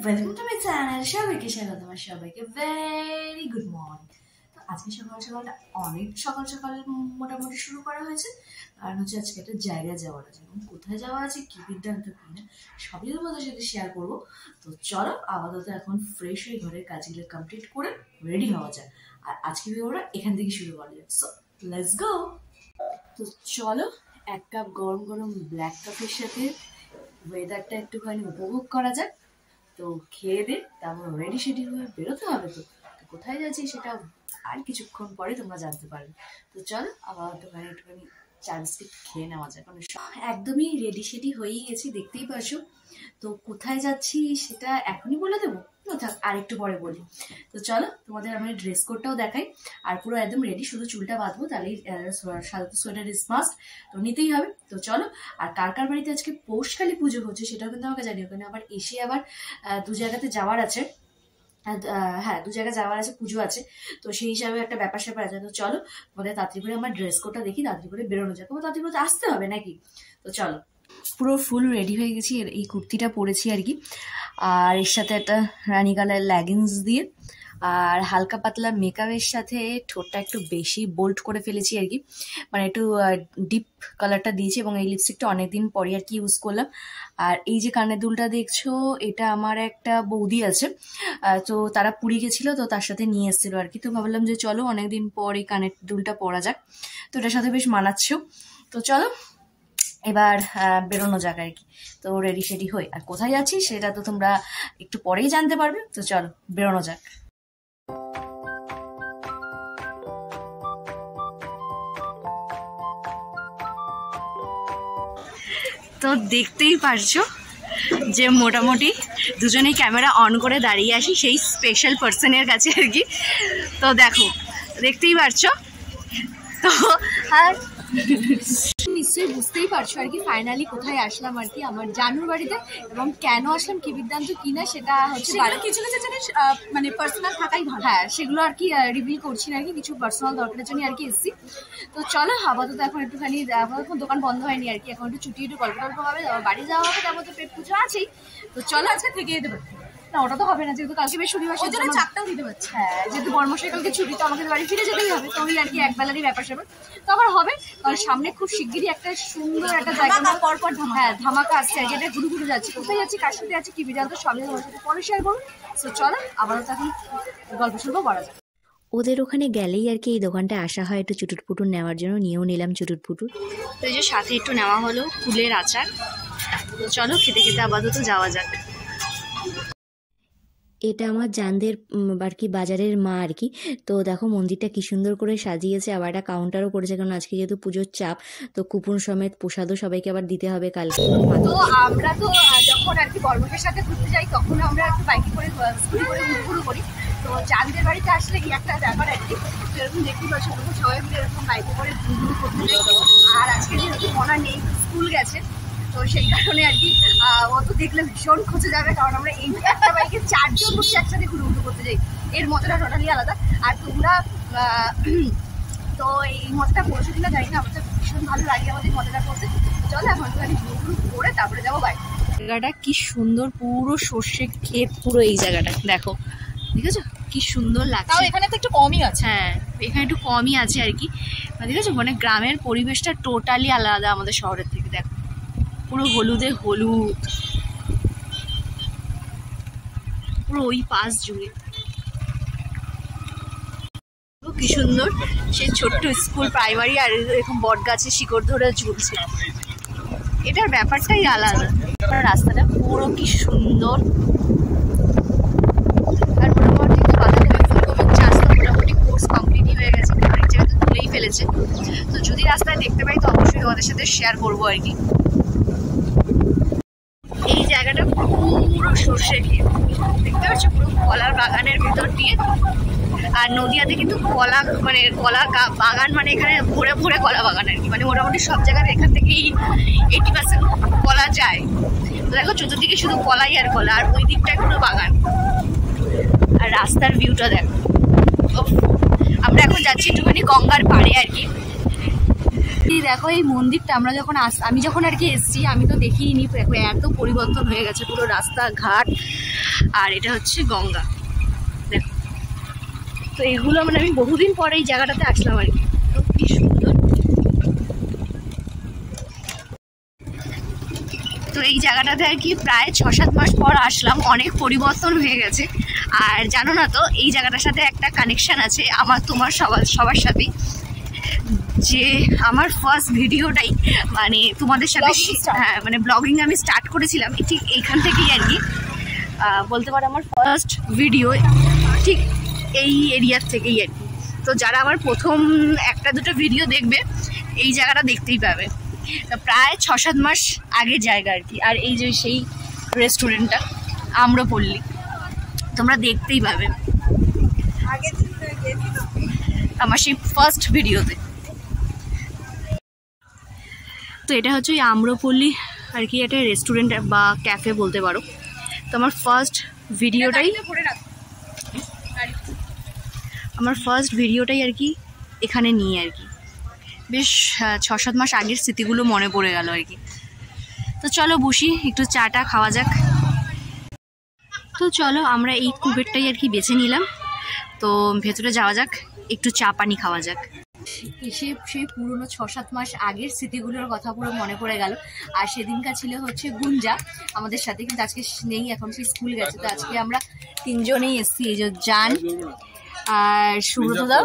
Welcome to my channel. সবাইকে স্বাগত। আমার সবাইকে ভেরি গুড মর্নিং। তো আজকে সকাল সকালটা অনেক সকাল সকাল মোটামুটি শুরু করা হয়েছে, কারণ হচ্ছে আজকে একটা জায়গায় যাওয়ার আছে। এবং কোথায় যাওয়া আছে, কি বিদ্যান্ত কি না, সবই তোমাদের সাথে শেয়ার করবো। তো চলো, আপাতত এখন ফ্রেশ হয়ে ঘরের কাজগুলো কমপ্লিট করে রেডি হওয়া যায়। আর আজকে ভিডিওটা এখান থেকে শুরু করা যায়। So let's go. তো চলো, এক কাপ গরম গরম ব্ল্যাক কফির সাথে ওয়েদারটা একটুখানি উপভোগ করা যাক। তো খেয়ে দে, তারপর রেডি শেডি হয়ে বেরোতে হবে। তো কোথায় যাচ্ছি সেটা আর কিছুক্ষণ পরে তোমরা জানতে পারবে। তো চলো, আবার একটুখানি চা বিস্কিট খেয়ে নেওয়া যায়, কারণ একদমই রেডি শেডি হয়েই গেছি, দেখতেই পাচ্ছো। তো কোথায় যাচ্ছি সেটা এখনই বলে দেবো, থাক আর একটু পরে বলি। তো চলো, তোমাদের আমি ড্রেস কোডটাও দেখাই। আর পুরো একদম রেডি, শুধু চুলটা বাঁধবো, তাহলেই সোয়েটার ইজ মাস্ট, তো নিতেই হবে। তো চলো, আর কার কার বাড়িতে আজকে পৌষকালী পুজো হচ্ছে সেটাও কিন্তু আমাকে জানিও, ওখানে আবার এসে আবার দু জায়গাতে যাওয়ার আছে। হ্যাঁ, দু জায়গায় যাওয়ার আছে, পুজো আছে, তো সেই হিসাবে একটা ব্যাপার স্যাপার আছে। তো চলো, তোমাদের তাড়াতাড়ি করে আমার ড্রেস কোডটা দেখি, তাড়াতাড়ি করে বেরোনো যাক। তাড়াতাড়ি করে আসতে হবে নাকি? তো চলো, পুরো ফুল রেডি হয়ে গেছি। এই কুর্তিটা পরেছি আর কি, আর এর সাথে একটা রানী কালার লেগিংস দিয়ে, আর হালকা পাতলা মেকআপের সাথে ঠোঁটটা একটু বেশি বোল্ড করে ফেলেছি আর কি, মানে একটু ডিপ কালারটা দিয়েছি। এবং এই লিপস্টিকটা অনেকদিন পরে আর কি ইউজ করলাম। আর এই যে কানের দুলটা দেখছো, এটা আমার একটা বৌদি আছে, তো তারা পুরী গেছিলো, তো তার সাথে নিয়ে এসেছিলো আর কি। তো ভাবলাম যে চলো, অনেকদিন পর এই কানের দুলটা পরা যাক, তো এটার সাথে বেশ মানাচ্ছেও। তো চলো এবার বেরোনো যাক আর কি। তো রেডি শেডি হই, আর কোথায় যাচ্ছি সেটা তো তোমরা একটু পরেই জানতে পারবে। তো চলো, বেরোনো যাক। তো দেখতেই পারছো যে মোটামুটি দুজনেই ক্যামেরা অন করে দাঁড়িয়ে আসি সেই স্পেশাল পার্সনের কাছে আর কি। তো দেখো, দেখতেই পারছো। তো আর নিশ্চয়ই বুঝতেই পারছো আর কি ফাইনালি কোথায় আসলাম আর কি, আমার জানুর বাড়িতে। এবং কেন আসলাম, কি বৃত্তান্ত কি না, সেটা হচ্ছে কিছু কিছু জিনিস মানে পার্সোনাল থাকাই ভালো। হ্যাঁ, সেগুলো আর কি রিভিল করছি না আর কি, কিছু পার্সোনাল দরকারের জন্য আর কি এসেছি। তো চলো, আপাতত এখন একটুখানি, আপাতত দোকান বন্ধ হয়নি আর কি, এখন একটু ছুটি একটু গল্প টল্প হবে, বাড়ি যাওয়া হবে, তারপর তো পেট পুজো আছেই। তো চলো, আজকে থেকে যেতে পারবো না, ওটা তো হবে না, যেহেতু কালকে বেশ শনিবার, সেই জন্য চাপটাও দিতে পারছি। হ্যাঁ, যেহেতু বর্মশাই কালকে ছুটি, তো আমাকে বাড়ি ফিরে যেতেই হবে। তো ওই আর কি একবেলারই ব্যাপার স্যাপার, তো আবার হবে। কারণ সামনে খুব শিগগিরই একটা সুন্দর একটা জায়গা, পরপর হ্যাঁ ধামাকা আসছে আর কি, এটা ঘুরে ঘুরে যাচ্ছি। কোথায় যাচ্ছি, কার সাথে যাচ্ছি, কি বিজান, তো সবই তোমার সাথে পরে শেয়ার করুন। তো চলো, আবারও এখন গল্প শুনবো, করা যায়। ওদের ওখানে গেলেই আর কি এই দোকানটা আসা হয় একটু চুটুট পুটুর নেওয়ার জন্য, নিয়েও নিলাম চুটুট পুটুর। তো এই যে সাথে একটু নেওয়া হলো ফুলের আচার। তো চলো, খেতে খেতে আপাতত যাওয়া যাক। এটা আমার জানদের আর কি বাজারের মা আর কি। তো দেখো মন্দিরটা কি সুন্দর করে সাজিয়েছে, আবার একটা কাউন্টারও করেছে, কারণ আজকে যেহেতু পুজোর চাপ, তো কুপন সমেত প্রসাদও সবাইকে আবার দিতে হবে কালকে। তো আমরা তো যখন আর কি বর্মশের সাথে ঘুরতে যাই, তখন আমরা একটু বাইকে করে স্কুটি করে ঘুরঘুরু করি। তো জানদের বাড়িতে আসলে কি একটা ব্যাপার আর কি, সেরকম দেখতেই পাচ্ছি সবাই মিলে এরকম বাইকে করে ঘুরঘুরু করতে যাই। আর আজকে যেহেতু মনা নেই, স্কুল গেছে, তো সেই কারণে আর কি ও তো দেখলে ভীষণ খুঁজে যাবে, কারণ আমরা এই একটা বাইকে চারজন বসে একসাথে ঘুরঘুরু করতে যাই, এর মজাটা টোটালি আলাদা। আর তোমরা তো এই মজাটা করছো কিনা জানি না, আমাদের ভীষণ ভালো লাগে আমাদের মজাটা করতে। চলো এখন একটুখানি ঘুরঘুরু করে তারপরে যাবো বাইরে। জায়গাটা কি সুন্দর, পুরো সর্ষে ক্ষেত পুরো এই জায়গাটা দেখো, দেখেছো কি সুন্দর লাগছে। এখানে তো একটু কমই আছে, হ্যাঁ এখানে একটু কমই আছে আর কি, দেখেছো, মানে গ্রামের পরিবেশটা টোটালি আলাদা আমাদের শহরের থেকে। দেখো পুরো হলুদে হলুদ, পুরো ওই পাশ জুড়ে কি সুন্দর। সেই ছোট্ট স্কুল, প্রাইমারি, আর এরকম বট গাছের শিকড় ধরে ঝুলছে, এটার ব্যাপারটাই আলাদা। রাস্তাটা পুরো কি সুন্দর। আর মোটামুটি তো বাঁধাকপি ফুলকপির চাষ তো মোটামুটি কোর্স কমপ্লিটই হয়ে গেছে, অনেক জায়গায় তো তুলেই ফেলেছে। তো যদি রাস্তায় দেখতে পাই তো অবশ্যই তোমাদের সাথে শেয়ার করবো আর কি। এই জায়গাটা পুরো সর্ষে ক্ষেত, দেখতে পাচ্ছ, পুরো কলার বাগানের ভেতর দিয়ে। আর নদিয়াতে কিন্তু কলা, মানে কলা বাগান, মানে এখানে ভরে ভরে কলা বাগান আর কি, মানে মোটামুটি সব জায়গায় এখান থেকেই 80% কলা যায়। তো দেখো চতুর্দিকে শুধু কলাই আর কলা, আর ওই দিকটায় পুরো বাগান। আর রাস্তার ভিউটা দেখো। আমরা এখন যাচ্ছি একটুখানি গঙ্গার পাড়ে আর কি। দেখো এই মন্দিরটা আমরা যখন আমি যখন আর কি এসছি, আমি তো দেখিনি, এত পরিবর্তন হয়ে গেছে পুরো রাস্তাঘাট। আর এটা হচ্ছে গঙ্গা। দেখো, তো এগুলো মানে আমি বহুদিন পরে এই জায়গাটাতে আসলাম আর কি, কি সুন্দর। তো এই জায়গাটাতে আর কি প্রায় 6-7 মাস পর আসলাম, অনেক পরিবর্তন হয়ে গেছে। আর জানো না তো, এই জায়গাটার সাথে একটা কানেকশন আছে আমার তোমার সবার সাথেই, যে আমার ফার্স্ট ভিডিওটাই মানে তোমাদের সাথে, হ্যাঁ মানে ব্লগিং আমি স্টার্ট করেছিলাম ঠিক এইখান থেকেই আর কি, বলতে পারো আমার ফার্স্ট ভিডিও ঠিক এই এরিয়ার থেকেই আর কি। তো যারা আমার প্রথম 1-2 ভিডিও দেখবে এই জায়গাটা দেখতেই পাবে। তো প্রায় 6-7 মাস আগের জায়গা আর কি। আর এই যে সেই রেস্টুরেন্টটা আম্রপল্লী, তোমরা দেখতেই পাবে আমার সেই ফার্স্ট ভিডিওতে। তো এটা হচ্ছে ওই আম্রপল্লী আর কি, একটা রেস্টুরেন্ট বা ক্যাফে বলতে পারো। তো আমার ফার্স্ট ভিডিওটাই আর কি এখানে নিয়ে আর কি, বেশ 6-7 মাস আগের স্মৃতিগুলো মনে পড়ে গেল আর কি। তো চলো বসি, একটু চাটা খাওয়া যাক। তো চলো আমরা এই কুবেরটাই আর কি বেছে নিলাম, তো ভেতরে যাওয়া যাক, একটু চা পানি খাওয়া যাক। এসে সেই পুরনো 6-7 মাস আগের স্মৃতিগুলোর কথা পুরো মনে পড়ে গেল। আর সেদিনকার ছিল হচ্ছে গুঞ্জা আমাদের সাথে, কিন্তু আজকে নেই, এখন সে স্কুল গেছে। তো আজকে আমরা 3 জনেই এসেছি, এই যে জান আর সুব্রতদা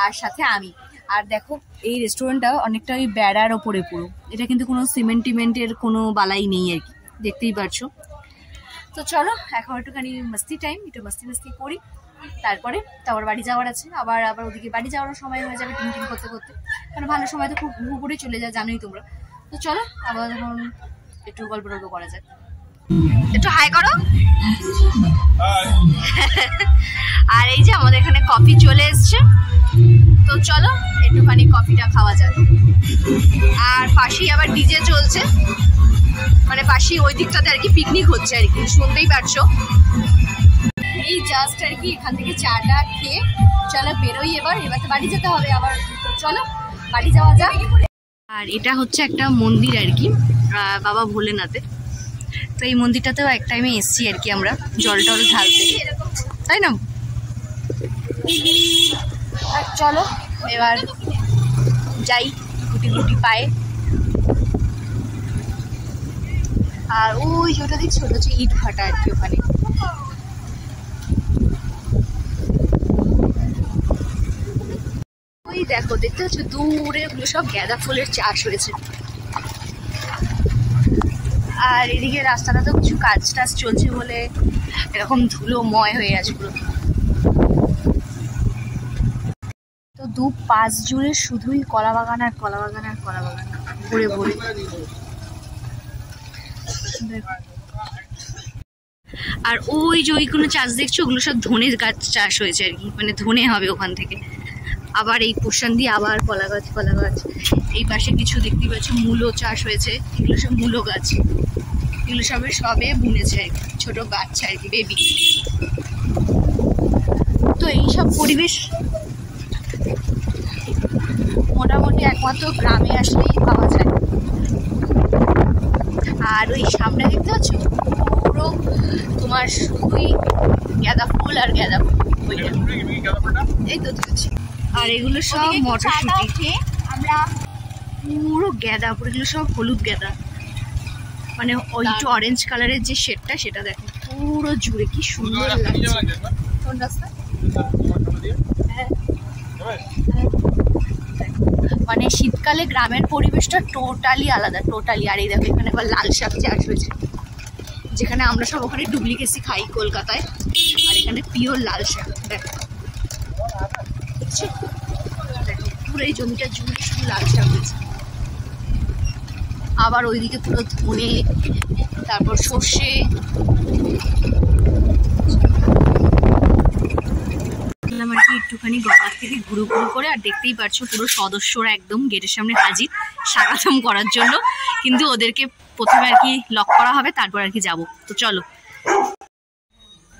আর সাথে আমি। আর দেখো এই রেস্টুরেন্টটা অনেকটা ওই বেড়ার ওপরে পুরো, এটা কিন্তু কোনো সিমেন্টের কোনো বালাই নেই আর কি, দেখতেই পারছো। তো চলো এখন একটুখানি মস্তি টাইম, একটু মস্তি করি, তারপরে বাড়ি যাওয়ার আছে। আবার ওদিকে বাড়ি যাওয়ারও সময় হয়ে যাবে টিম করতে করতে, মানে ভালো সময় তো খুব উপরে চলে যায় জানোই তোমরা। তো চলো আবার এখন একটু গল্প করা যাক। একটু হাই করো। আর এই যে আমাদের এখানে কফি চলে এসছে, তো চলো একটুখানি কফিটা খাওয়া যাক। আর পাশেই আবার ডিজে চলছে, মানে পাশেই ওই দিকটাতে আর কি পিকনিক হচ্ছে আর কি, শুনতেই পারছো। এই জাস্ট আর কি এখান থেকে চাটা খেয়ে চলো বেরোই, এবার তো বাড়ি যেতে হবে আবার। চলো বাড়ি যাওয়া যাক। আর এটা হচ্ছে একটা মন্দির আর কি, বাবা ভোলেনাথের। তো এই মন্দিরটাতেও এক টাইমে এসছি আর কি আমরা জল টল ঢালতে, তাই না? চলো এবার যাই গুটি পায়ে। আর ওই যেটা দেখছি ওটা হচ্ছে ইট ভাটা আর কি ওখানে। ওই দেখো, দেখতে পাচ্ছ দূরে ওগুলো সব গাঁদা ফুলের চাষ হয়েছে। আর এদিকে রাস্তাটা তো কিছু কাজ টাজ চলছে বলে এরকম ধুলোময় হয়ে আছে পুরো। তো 2-5 জুড়ে শুধুই কলা বাগান আর কলা বাগান আর কলা বাগান ভরে ভরে। আর ওই যে ওইগুলো চাষ দেখছো, ওগুলো সব ধনে গাছ চাষ হয়েছে আর কি, মানে ধনে হবে ওখান থেকে। আবার এই পোর্শন দিয়ে আবার কলা গাছ। এই পাশে কিছু দেখতে পাচ্ছি মূলো চাষ হয়েছে, এগুলো সব মূলো গাছ, এগুলো সবে বুনেছে আর কি, ছোট বাচ্চা আর কি, বেবি। তো এইসব পরিবেশ মোটামুটি একমাত্র গ্রামে আসলেই পাওয়া যায়। আর ওই সামনে দেখতে পাচ্ছ পুরো তোমার শুধুই গাঁদা ফুল আর গাঁদা ফুল, এই তো দেখছি। আর এগুলো সব মটরশুঁটি, আমরা পুরো গাঁদা, পুরো এগুলো সব হলুদ গাঁদা, মানে ওই একটু অরেঞ্জ কালারের যে শেডটা সেটা দেখো পুরো জুড়ে, কি সুন্দর লাগছে। কোন রাস্তা? মানে শীতকালে গ্রামের পরিবেশটা টোটালি আলাদা, টোটালি। আর এই দেখো এখানে আবার লাল শাক চাষ হয়েছে, যেখানে আমরা সব ওখানে ডুপ্লিকেসি খাই কলকাতায়, আর এখানে পিওর লাল শাক। দেখো পুরো এই জমিটা জুড়ে শুধু লাল শাক হয়েছে। আবার ওইদিকে পুরো ধনে, তারপর সর্ষে। আর কি একটুখানি গঙ্গার থেকে ঘুরু করে, আর দেখতেই পারছো পুরো সদস্যরা একদম গেটের সামনে হাজির স্বাগতম করার জন্য, কিন্তু ওদেরকে প্রথমে আর কি লক করা হবে, তারপর আর কি যাবো। তো চলো,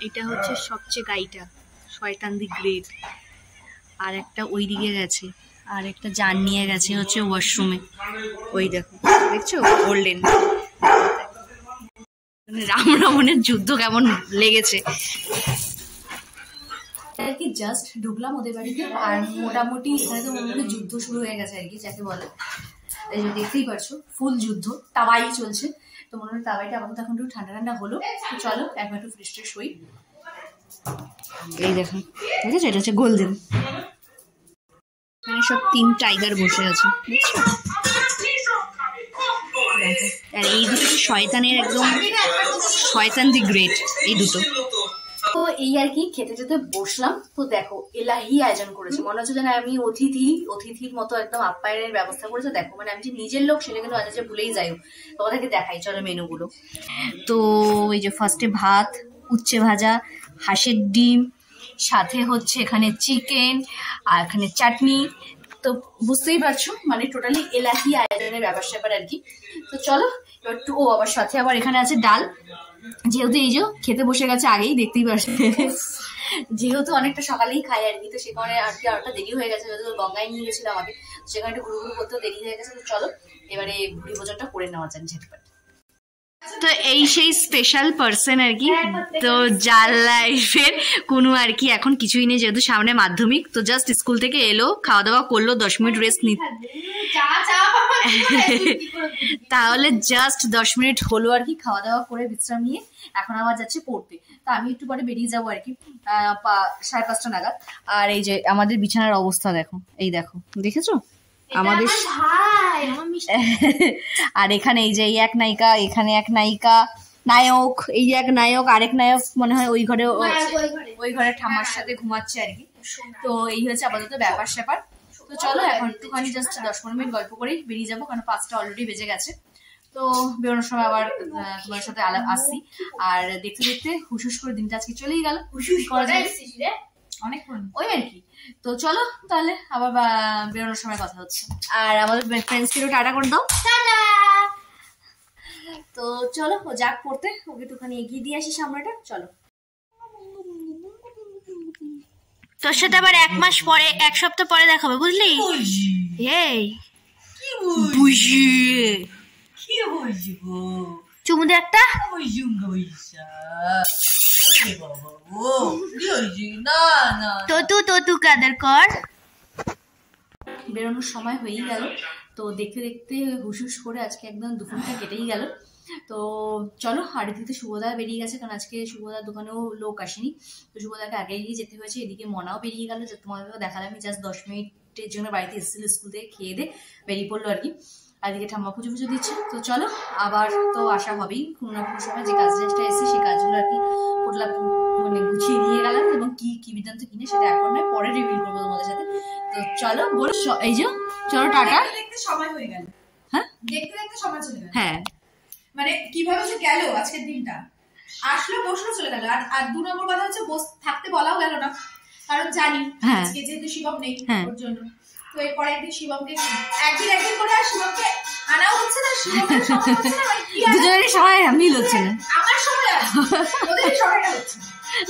এটা হচ্ছে সবচেয়ে গাইটা শয়তান দি গ্রেট। আর একটা ওই দিকে গেছে, আর একটা জান নিয়ে গেছে হচ্ছে ওয়াশরুমে, ওই দেখো দেখছো গোল্ডেন। মানে রাম রাবণের যুদ্ধ কেমন লেগেছে আর কি। জাস্ট ঢুকলাম ওদের বাড়িতে, আর মোটামুটি এখানে তো মোটামুটি যুদ্ধ শুরু হয়ে গেছে আর কি, যাকে বলে। এই যে দেখতেই পারছো ফুল যুদ্ধ, তাওয়াই চলছে। তো মনে হয় তাওয়াইটা আপাতত এখন একটু ঠান্ডা ঠান্ডা হলো। তো চলো একবার একটু ফ্রেশ ট্রেশ হই। এই দেখুন, বুঝেছো, এটা হচ্ছে গোল্ডেন। মানে সব 3 টাইগার বসে আছে, বুঝছো? আর এই দুটো শয়তানের একদম শয়তান দি গ্রেট, এই দুটো। তো এই আর কি খেতে খেতে বসলাম। তো দেখো এলাহি আয়োজন করেছে, মনে হচ্ছে যেন আমি অতিথির মতো একদম আপ্যায়নের ব্যবস্থা করেছে। দেখো মানে আমি যে নিজের লোক সেটা কিন্তু আজ ভুলেই যাই। তোমাদেরকে দেখাই চলো মেনুগুলো। তো এই যে ফার্স্টে ভাত, উচ্ছে ভাজা, হাঁসের ডিম, সাথে হচ্ছে এখানে চিকেন, আর এখানে চাটনি। তো বুঝতেই পারছো মানে টোটালি এলাহি আয়োজনের ব্যাপার স্যাপার আর কি। তো চলো এবার একটু, ও আবার সাথে আবার এখানে আছে ডাল। যেহেতু এই যে খেতে বসে গেছে আগেই, দেখতেই পারছে, যেহেতু অনেকটা সকালেই খাই আর কি, তো সেখানে আর কি আরটা দেরি হয়ে গেছে। যেহেতু গঙ্গায় নিয়ে গেছিল আমাকে, সেখানে একটু ঘুরু ঘুরু করতেও দেরি হয়ে গেছে। তো চলো এবারে ভুড়ি ভোজনটা করে নেওয়া যাক ঝটপট। তো এই সেই স্পেশাল পার্সন আর কি, তো যার লাইফের কোনো আর কি এখন কিছুই নেই, যেহেতু সামনে মাধ্যমিক। তো জাস্ট স্কুল থেকে এলো, খাওয়া দাওয়া করলো, 10 মিনিট রেস্ট নি, তাহলে জাস্ট 10 মিনিট হলো আর কি খাওয়া দাওয়া করে বিশ্রাম নিয়ে এখন আবার যাচ্ছে পড়তে। তো আমি একটু পরে বেরিয়ে যাবো আর কি 5:30 নাগাদ। আর এই যে আমাদের বিছানার অবস্থা দেখো, এই দেখো, দেখেছো আমাদের। আর এখানে এই যে এই এক নায়িকা, এখানে এক নায়িকা, নায়ক, এই এক নায়ক, আরেক নায়ক মনে হয় ওই ঘরে ঠাম্মার সাথে ঘুমাচ্ছে আর কি। তো এই হচ্ছে আপাতত ব্যাপার স্যাপার। তো চলো এখন একটুখানি জাস্ট 10-15 মিনিট গল্প করেই বেরিয়ে যাবো, কারণ 5টা অলরেডি বেজে গেছে। তো বেরোনোর সময় আবার তোমার সাথে আসছি। আর দেখতে দেখতে হুস করে দিনটা আজকে চলেই গেল, অনেকক্ষণ ওই আর কি। তো চলো তাহলে আবার বেরোনোর সময় কথা হচ্ছে। আর আমাদের ফ্রেন্ডসকে টাটা করে দাও। তো চলো ও যাক পড়তে, ওকে একটুখানি এগিয়ে দিয়ে আসি সামনেটা। চলো তোর সাথে আবার 1 মাস পরে, 1 সপ্তাহ পরে দেখাবে, বুঝলি? এই বুঝি চুমু দে একটা। তো কাদের কর। বেরোনোর সময় হয়েই গেল। তো দেখতে দেখতে হুস করে আজকে একদম দুপুরটা কেটেই গেল। তো চলো, আর এদিকে শুভদা বেরিয়ে গেছে, কারণ আজকে শুভদার দোকানেও লোক আসেনি। তো শুভদাকে আগে গিয়ে যেতে হয়েছে। এদিকে মনাও বেরিয়ে গেল, যে তোমাদেরকে দেখালাম জাস্ট 10 মিনিটের জন্য বাড়িতে এসেছিল স্কুল থেকে, খেয়ে দে বেরিয়ে পড়লো আর কি। আর এদিকে ঠাম্মা পুজো দিচ্ছে। তো চলো আবার তো আসা হবেই কোনো না কোনো সময়। যে কাজটা এসেছে সেই কাজগুলো আর কি মানে গুছিয়ে নিয়ে গেলাম, এবং কি কি বিদ্যান্ত কিনে সেটা এখন নয়, পরে রিভিল করবো তোমাদের সাথে। তো চলো বল, এই যে চলো টাটা। দেখতে সময় হয়ে গেল, হ্যাঁ দেখতে দেখতে সময় চলে গেল। হ্যাঁ মানে কিভাবে যে গেল আজকের দিনটা, আসলো বসলো চলে গেল। আর 2 নম্বর কথা হচ্ছে থাকতে বলাও গেল না, কারণ জানি আজকে যেহেতু শিবম নেই ওর জন্য। তো এরপরে একদিন শিবমকে একদিন করে আর শিবমকে আনাও হচ্ছে না, শিবমের সময় হচ্ছে না, দুজনেরই সময় মিল হচ্ছে না। আমার সময় আছে, ওদের সময়টা হচ্ছে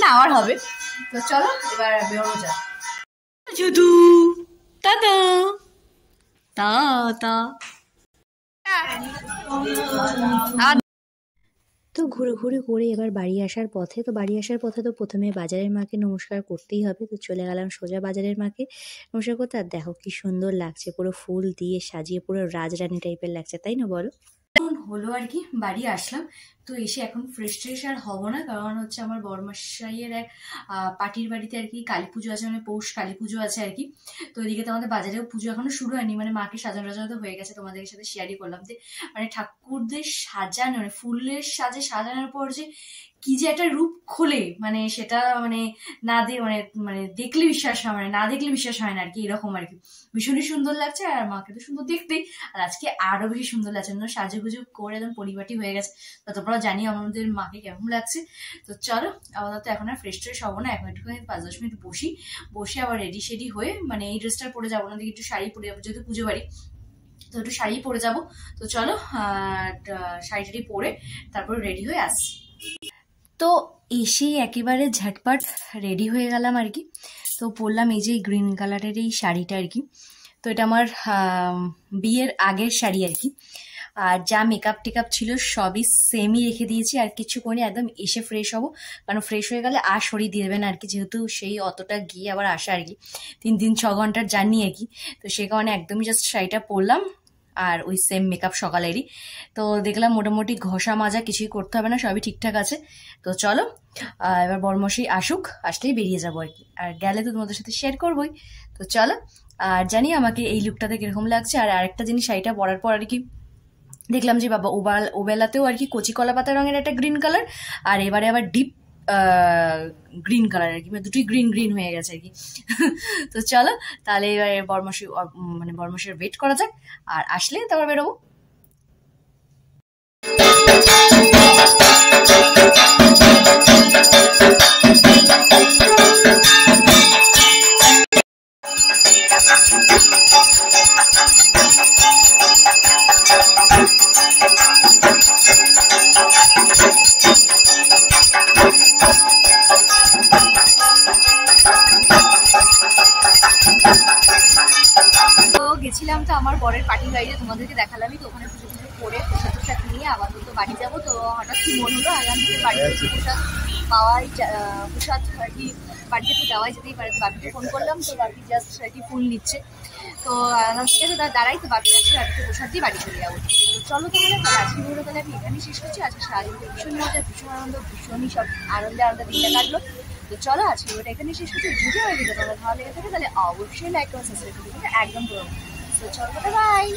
না, আমার হবে। তো চলো এবার বেরোনো যাক। শুধু টাটা টাটা। তো ঘুরে করে এবার বাড়ি আসার পথে, তো প্রথমে বাজারের মাকে নমস্কার করতেই হবে। তো চলে গেলাম সোজা বাজারের মাকে নমস্কার করতে। আর দেখো কি সুন্দর লাগছে, পুরো ফুল দিয়ে সাজিয়ে পুরো রাজরানী টাইপের লাগছে, তাই না বলো? হলো আর কি, বাড়ি আসলাম। তো এসে এখন ফ্রেশ আর হবো না, কারণ হচ্ছে আমার বড়মশাইয়ের এক পার্টির বাড়িতে আর কি কালী পুজো আছে, মানে পৌষ কালী পুজো আছে আর কি। তো এদিকে তো আমাদের বাজারেও পুজো এখনো শুরু হয়নি, মানে মাকে সাজানো তো হয়ে গেছে, তোমাদের সাথে শেয়ারই করলাম। যে মানে ঠাকুরদের সাজানো, মানে ফুলের সাজানোর পর যে কি যে একটা রূপ খোলে, মানে সেটা মানে মানে দেখলে বিশ্বাস হয়, মানে না দেখলে বিশ্বাস হয় না আর কি, এরকম আর কি। ভীষণই সুন্দর লাগছে, আর মাকে তো সুন্দর দেখতেই, আর আজকে আরো বেশি সুন্দর লাগছে, সাজুগুজু করে একদম পরিপাটি হয়ে গেছে। তো তোমরাও জানি আমাদের মাকে কেমন লাগছে। তো চলো আপাতত এখন আর ফ্রেশ ট্রেশ হবো না, এখন একটুখানি 5-10 মিনিট বসে আবার রেডি সেডি হয়ে, মানে এই ড্রেসটা পরে যাবো না, দিকে একটু শাড়ি পরে যাবো, যেহেতু পুজো বাড়ি, তো একটু শাড়ি পরে যাবো। তো চলো শাড়ি টাড়ি পরে তারপরে রেডি হয়ে আসছি। তো এসেই একেবারে ঝটপট রেডি হয়ে গেলাম আর কি। তো পরলাম এই যে গ্রিন কালারের এই শাড়িটা আর কি। তো এটা আমার বিয়ের আগের শাড়ি আর কি। আর যা মেকআপ টেকআপ ছিল সবই সেমই রেখে দিয়েছি, আর কিছু করিনি, একদম এসে ফ্রেশ হবো, কারণ ফ্রেশ হয়ে গেলে আর শরীর দিয়ে দেবে না আর কি, যেহেতু সেই অতটা গিয়ে আবার আসা আর কি, 3-6 ঘন্টার জার্নি আর কি। তো সেই কারণে একদমই জাস্ট শাড়িটা পরলাম আর ওই সেম মেকআপ সকালেরই। তো দেখলাম মোটামুটি ঘষা মাজা কিছুই করতে হবে না, সবই ঠিকঠাক আছে। তো চলো এবার বরমশাই আসুক, আসলেই বেরিয়ে যাবো আর কি, আর গেলে তো তোমাদের সাথে শেয়ার করবোই। তো চলো, আর জানি আমাকে এই লুকটাতে কিরকম লাগছে। আর আরেকটা জিনিস, শাড়িটা পরার পর আর কি দেখলাম যে বাবা ওবেলাতেও আর কি কচি কলা পাতা রঙের একটা গ্রিন কালার, আর এবারে আবার ডিপ গ্রিন কালার আর কি, মানে দুটোই গ্রিন গ্রিন হয়ে গেছে আর কি। তো চলো তাহলে এবার বরমশাই ওয়েট করা যাক, আর আসলে তারপর বেরোবো। গেছিলাম তো আমার বরের পার্টি বাড়িতে, তোমাদেরকে দেখালামই তো, ওখানে পুজো পুজো করে প্রসাদ টোসাদ নিয়ে আবার তো বাড়ি যাবো। তো হঠাৎ কি মন হলো আগাম থেকে বাড়িতে প্রসাদ পাওয়াই, প্রসাদ আর কি বাড়িতে তো যাওয়াই যেতেই পারে। তো বাপিকে ফোন করলাম, তো বাপি জাস্ট আর কি ফুল নিচ্ছে। তো ঠিক আছে তার দাঁড়াই, তো বাপি আসছে, বাপিকে প্রসাদ দিয়ে বাড়ি চলে যাবো। তো চলো তাহলে আজকে ভিডিও তাহলে আমি এখানেই শেষ করছি। আজকে সারাদিন ভীষণ মজা, ভীষণ আনন্দ, ভীষণই সব আনন্দে দিনটা কাটলো। তো চলো আজকে ভিডিওটা এখানেই শেষ করছি। যদি আমার ভিডিও তোমাদের ভালো লেগে থাকে তাহলে অবশ্যই লাইক করে সাবস্ক্রাইব করতে একদম পুরো। তো চলো বাই।